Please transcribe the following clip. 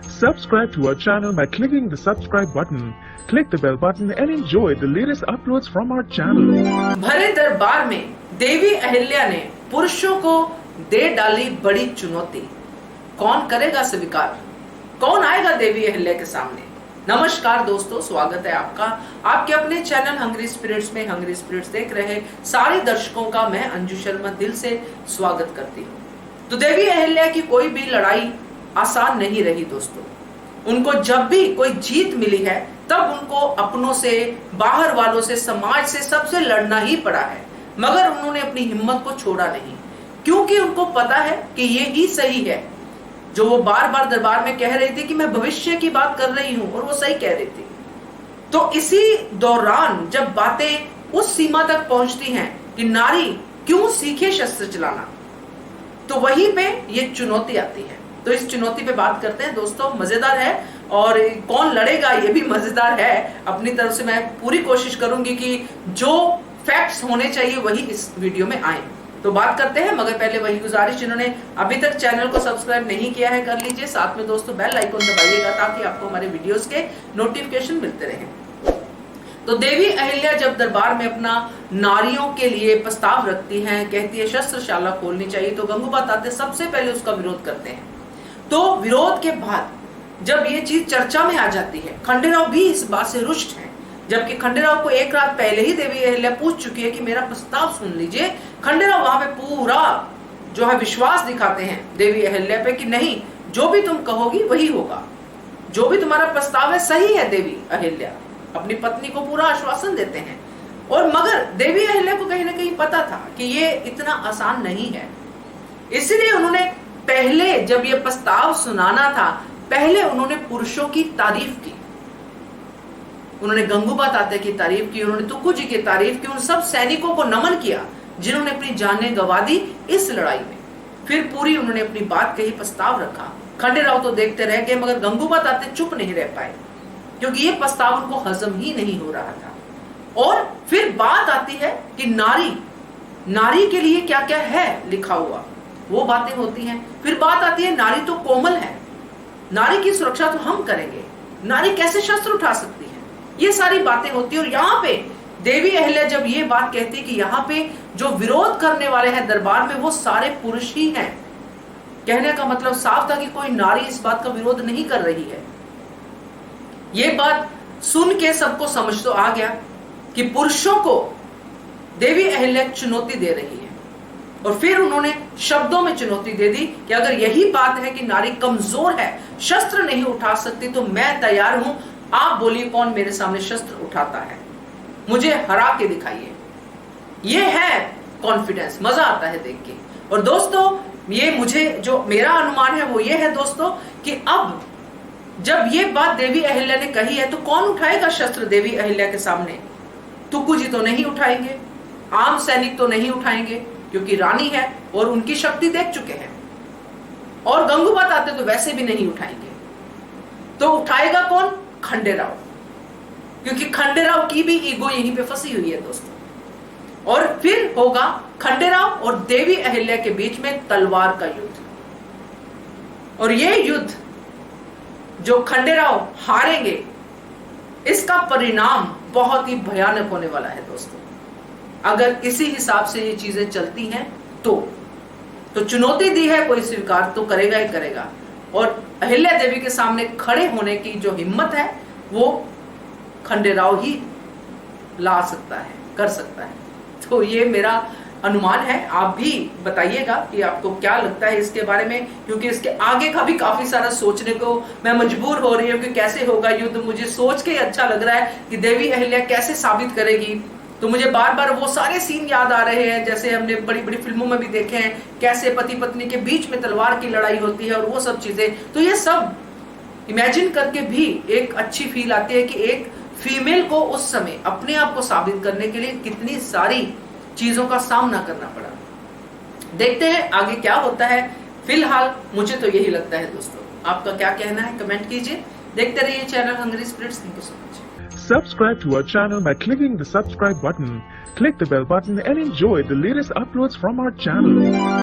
Subscribe to our channel by clicking the subscribe button. Click the bell button and enjoy the latest uploads from our channel. भरे दरबार में देवी अहिल्या ने पुरुषों को दे डाली बड़ी चुनौती। कौन करेगा स्वीकार? कौन आएगा देवी अहिल्या के सामने? नमस्कार दोस्तों, स्वागत है आपका आपके अपने चैनल हंग्री स्पिरिट्स में। हंग्री स्पिरिट्स देख रहे सारे दर्शकों का मैं अंजू शर्मा दिल से स्वागत करती हूँ। तो देवी अहिल्या की कोई भी लड़ाई आसान नहीं रही दोस्तों। उनको जब भी कोई जीत मिली है तब उनको अपनों से, बाहर वालों से, समाज से, सबसे लड़ना ही पड़ा है, मगर उन्होंने अपनी हिम्मत को छोड़ा नहीं, क्योंकि उनको पता है कि ये ही सही है। जो वो बार बार दरबार में कह रही थी कि मैं भविष्य की बात कर रही हूं, और वो सही कह रही थी। तो इसी दौरान जब बातें उस सीमा तक पहुंचती हैं कि नारी क्यों सीखे शस्त्र चलाना, तो वहीं पे ये चुनौती आती है। तो इस चुनौती पे बात करते हैं दोस्तों। मजेदार है और कौन लड़ेगा ये भी मजेदार है। अपनी तरफ से मैं पूरी कोशिश करूंगी कि जो फैक्ट्स होने चाहिए वही इस वीडियो में आए। तो बात करते हैं, मगर पहले वही गुजारिश, जिन्होंने अभी तक चैनल को सब्सक्राइब नहीं किया है कर लीजिए। साथ में दोस्तों बेल आइकन दबाइएगा ताकि आपको हमारे वीडियोस के नोटिफिकेशन मिलते रहें। तो देवी अहिल्या जब दरबार में अपना नारियों के लिए प्रस्ताव रखती हैं, कहती है शस्त्रशाला खोलनी चाहिए, तो गंगूबा ताते सबसे पहले उसका विरोध करते हैं। तो विरोध के बाद जब ये चीज चर्चा में आ जाती है, खंडेराव भी इस बात से रुष्ट है, जबकि खंडेराव को एक रात पहले ही देवी अहिल्या पूछ चुकी है कि मेरा प्रस्ताव सुन लीजिए। खंडेराव वहां पे पूरा जो है विश्वास दिखाते हैं देवी अहिल्या पे कि नहीं, जो भी तुम कहोगी वही होगा, जो भी तुम्हारा प्रस्ताव है सही है। देवी अहिल्या अपनी पत्नी को पूरा आश्वासन देते हैं, और मगर देवी अहिल्या को कहीं ना कहीं पता था कि ये इतना आसान नहीं है। इसलिए उन्होंने पहले जब ये प्रस्ताव सुनाना था, पहले उन्होंने पुरुषों की तारीफ की। उन्होंने गंगूबा ताते की तारीफ की, उन्होंने तुक्कू जी की तारीफ की, उन सब सैनिकों को नमन किया जिन्होंने अपनी जानें गंवा दी इस लड़ाई में। फिर पूरी उन्होंने अपनी बात कही, प्रस्ताव रखा। खंडेराव तो देखते रह गए, मगर गंगूबा ताते चुप नहीं रह पाए, क्योंकि ये प्रस्ताव उनको हजम ही नहीं हो रहा था। और फिर बात आती है कि नारी के लिए क्या क्या है लिखा हुआ, वो बातें होती हैं। फिर बात आती है नारी तो कोमल है, नारी की सुरक्षा तो हम करेंगे, नारी कैसे शस्त्र उठा सकती है, ये सारी बातें होती है। और यहाँ पे देवी अहिल्या जब ये बात कहती है कि यहाँ पे जो विरोध करने वाले हैं दरबार में वो सारे पुरुष ही हैं, कहने का मतलब साफ था कि कोई नारी इस बात का विरोध नहीं कर रही है। ये बात सुन के सबको समझ तो आ गया कि पुरुषों को देवी अहिल्या चुनौती दे रही है। और फिर उन्होंने शब्दों में चुनौती दे दी कि अगर यही बात है कि नारी कमजोर है, शस्त्र नहीं उठा सकती, तो मैं तैयार हूं, आप बोलिए कौन मेरे सामने शस्त्र उठाता है, मुझे हरा के दिखाइए। ये है कॉन्फिडेंस, मजा आता है देख के। और दोस्तों ये मुझे जो मेरा अनुमान है वो ये है दोस्तों कि अब जब ये बात देवी अहिल्या ने कही है, तो कौन उठाएगा शस्त्र देवी अहिल्या के सामने? तुक्कू जी तो नहीं उठाएंगे, आम सैनिक तो नहीं उठाएंगे, क्योंकि रानी है और उनकी शक्ति देख चुके हैं, और गंगूबा ताते तो वैसे भी नहीं उठाएंगे। तो उठाएगा कौन? खंडेराव, क्योंकि खंडेराव की भी ईगो यहीं पे फंसी हुई है दोस्तों। और फिर होगा खंडेराव और देवी अहिल्या के बीच में तलवार का युद्ध। और ये युद्ध जो खंडेराव हारेंगे, इसका परिणाम बहुत ही भयानक होने वाला है दोस्तों। अगर इसी हिसाब से ये चीजें चलती हैं तो चुनौती दी है, कोई स्वीकार तो करेगा ही करेगा। और अहिल्या देवी के सामने खड़े होने की जो हिम्मत है वो खंडेराव ही ला सकता है, कर सकता है। तो ये मेरा अनुमान है, आप भी बताइएगा कि आपको क्या लगता है इसके बारे में, क्योंकि इसके आगे का भी काफी सारा सोचने को मैं मजबूर हो रही हूँ कि कैसे होगा युद्ध। मुझे सोच के अच्छा लग रहा है कि देवी अहिल्या कैसे साबित करेगी। तो मुझे बार बार वो सारे सीन याद आ रहे हैं जैसे हमने बड़ी बड़ी फिल्मों में भी देखे हैं, कैसे पति पत्नी के बीच में तलवार की लड़ाई होती है और वो सब चीजें। तो ये सब इमेजिन करके भी एक अच्छी फील आती है कि एक फीमेल को उस समय अपने आप को साबित करने के लिए कितनी सारी चीजों का सामना करना पड़ा। देखते हैं आगे क्या होता है। फिलहाल मुझे तो यही लगता है दोस्तों, आपका क्या कहना है कमेंट कीजिए। देखते रहिए channel hungry spirits. Thank you so much. Subscribe to our channel by clicking the subscribe button. Click the bell button and enjoy the latest uploads from our channel.